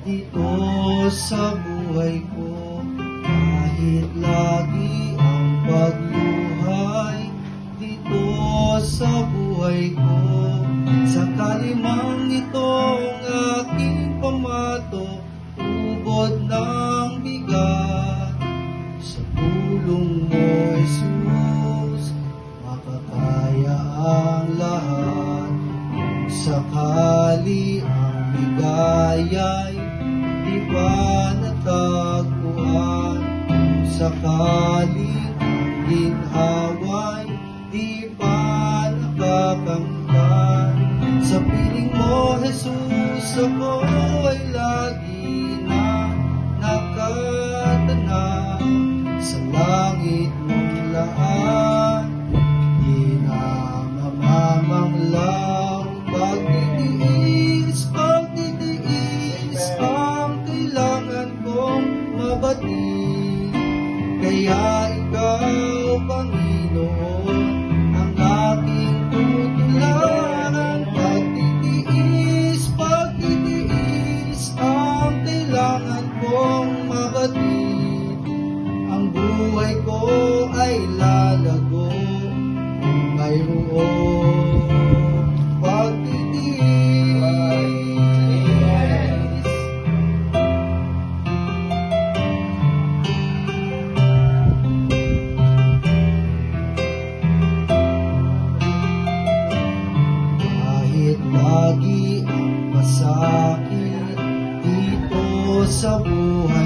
dito sa buhay ko. Kahit lagi ang pagluhay dito sa buhay ko. Sakali mang itong aking pamato, ubod ng bigat, sa tulong mo, Jesus, makakaya ang lahat. Kung sakali ang bigaya'y di pa natagpuan, kung sakali ang ginhawa'y di pa nakakamtan, sa piling mo, Jesus, ako ay lagi na nakatanaw sa langit mong laan. Di na mamamanglaw, pagtitiis ang kailangan kong mabatid. Kaya ikaw, Panginoon, ang aking tutularan. Pagtitiis ang kailangan kong mabatid. Ang buhay ko ay lalago kung mayroong pagtitiis. Kahit lagi ang masakit dito sa buhay